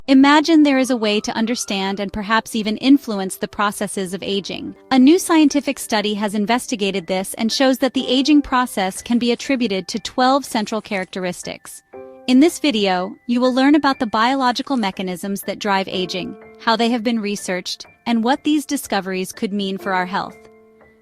Imagine there is a way to understand and perhaps even influence the processes of aging. A new scientific study has investigated this and shows that the aging process can be attributed to 12 central characteristics. In this video, you will learn about the biological mechanisms that drive aging, how they have been researched, and what these discoveries could mean for our health.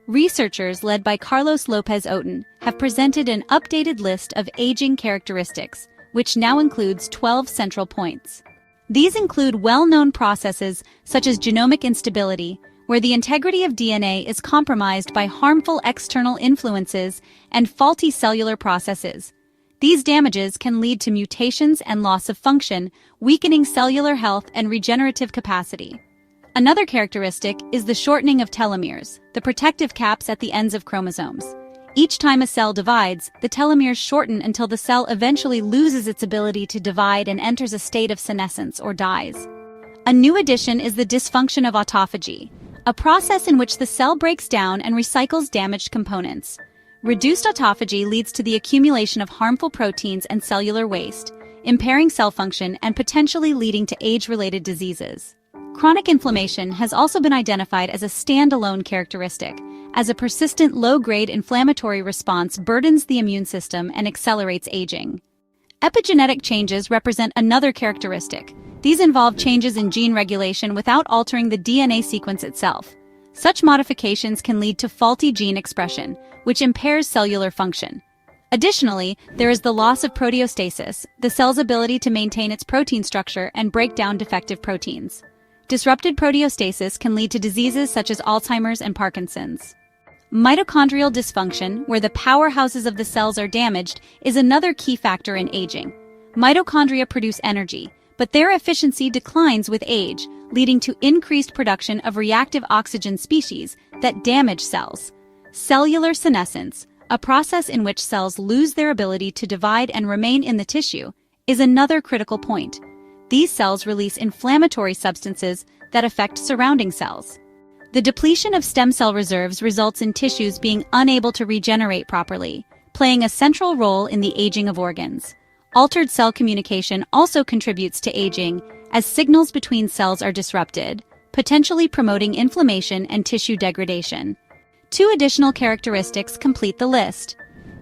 Researchers led by Carlos Lopez Oten have presented an updated list of aging characteristics, which now includes 12 central points. These include well-known processes such as genomic instability, where the integrity of DNA is compromised by harmful external influences and faulty cellular processes. These damages can lead to mutations and loss of function, weakening cellular health and regenerative capacity. Another characteristic is the shortening of telomeres, the protective caps at the ends of chromosomes. Each time a cell divides, the telomeres shorten until the cell eventually loses its ability to divide and enters a state of senescence or dies. A new addition is the dysfunction of autophagy, a process in which the cell breaks down and recycles damaged components. Reduced autophagy leads to the accumulation of harmful proteins and cellular waste, impairing cell function and potentially leading to age-related diseases. Chronic inflammation has also been identified as a standalone characteristic, as a persistent low-grade inflammatory response burdens the immune system and accelerates aging. Epigenetic changes represent another characteristic. These involve changes in gene regulation without altering the DNA sequence itself. Such modifications can lead to faulty gene expression, which impairs cellular function. Additionally, there is the loss of proteostasis, the cell's ability to maintain its protein structure and break down defective proteins. Disrupted proteostasis can lead to diseases such as Alzheimer's and Parkinson's. Mitochondrial dysfunction, where the powerhouses of the cells are damaged, is another key factor in aging. Mitochondria produce energy, but their efficiency declines with age, leading to increased production of reactive oxygen species that damage cells. Cellular senescence, a process in which cells lose their ability to divide and remain in the tissue, is another critical point. These cells release inflammatory substances that affect surrounding cells. The depletion of stem cell reserves results in tissues being unable to regenerate properly, playing a central role in the aging of organs. Altered cell communication also contributes to aging, as signals between cells are disrupted, potentially promoting inflammation and tissue degradation. Two additional characteristics complete the list.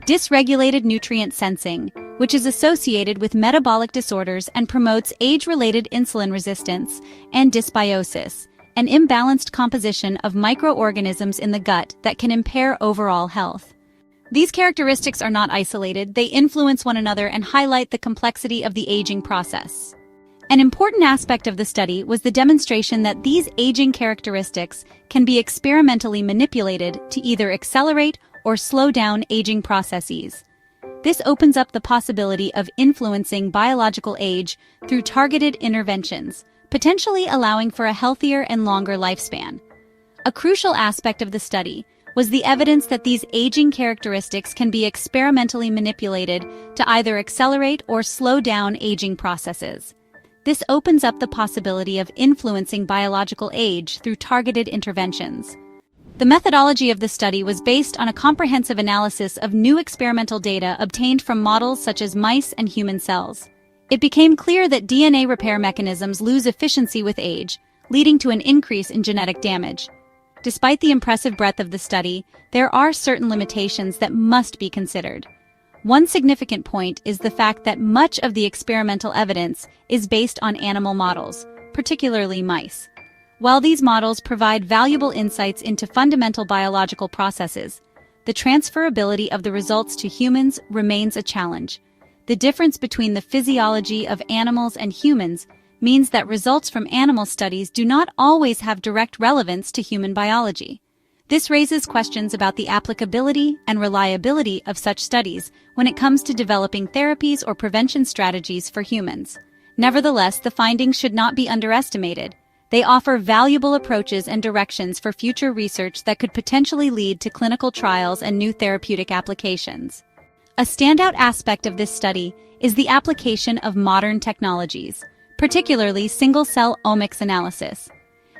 Dysregulated nutrient sensing, which is associated with metabolic disorders and promotes age-related insulin resistance, and dysbiosis, an imbalanced composition of microorganisms in the gut that can impair overall health. These characteristics are not isolated, they influence one another and highlight the complexity of the aging process. An important aspect of the study was the demonstration that these aging characteristics can be experimentally manipulated to either accelerate or slow down aging processes. This opens up the possibility of influencing biological age through targeted interventions, potentially allowing for a healthier and longer lifespan. A crucial aspect of the study was the evidence that these aging characteristics can be experimentally manipulated to either accelerate or slow down aging processes. This opens up the possibility of influencing biological age through targeted interventions. The methodology of the study was based on a comprehensive analysis of new experimental data obtained from models such as mice and human cells. It became clear that DNA repair mechanisms lose efficiency with age, leading to an increase in genetic damage. Despite the impressive breadth of the study, there are certain limitations that must be considered. One significant point is the fact that much of the experimental evidence is based on animal models, particularly mice. While these models provide valuable insights into fundamental biological processes, the transferability of the results to humans remains a challenge. The difference between the physiology of animals and humans means that results from animal studies do not always have direct relevance to human biology. This raises questions about the applicability and reliability of such studies when it comes to developing therapies or prevention strategies for humans. Nevertheless, the findings should not be underestimated. They offer valuable approaches and directions for future research that could potentially lead to clinical trials and new therapeutic applications. A standout aspect of this study is the application of modern technologies, particularly single-cell omics analysis.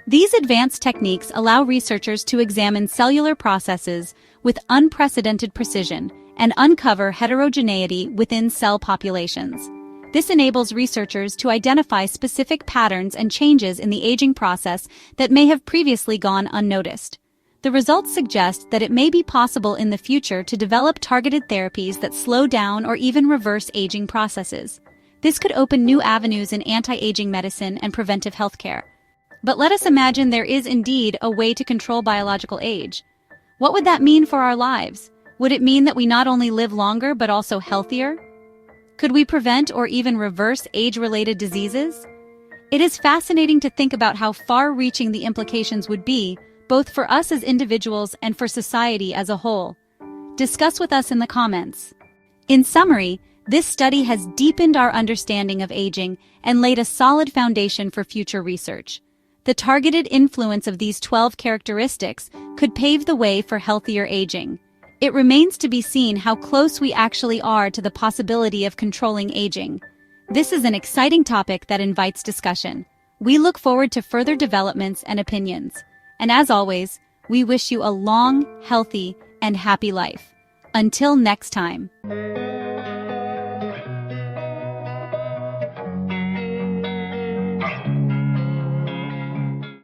These advanced techniques allow researchers to examine cellular processes with unprecedented precision and uncover heterogeneity within cell populations. This enables researchers to identify specific patterns and changes in the aging process that may have previously gone unnoticed. The results suggest that it may be possible in the future to develop targeted therapies that slow down or even reverse aging processes. This could open new avenues in anti-aging medicine and preventive healthcare. But let us imagine there is indeed a way to control biological age. What would that mean for our lives? Would it mean that we not only live longer but also healthier? Could we prevent or even reverse age-related diseases? It is fascinating to think about how far-reaching the implications would be, both for us as individuals and for society as a whole. Discuss with us in the comments. In summary, this study has deepened our understanding of aging and laid a solid foundation for future research. The targeted influence of these 12 characteristics could pave the way for healthier aging. It remains to be seen how close we actually are to the possibility of controlling aging. This is an exciting topic that invites discussion. We look forward to further developments and opinions. And as always, we wish you a long, healthy, and happy life. Until next time.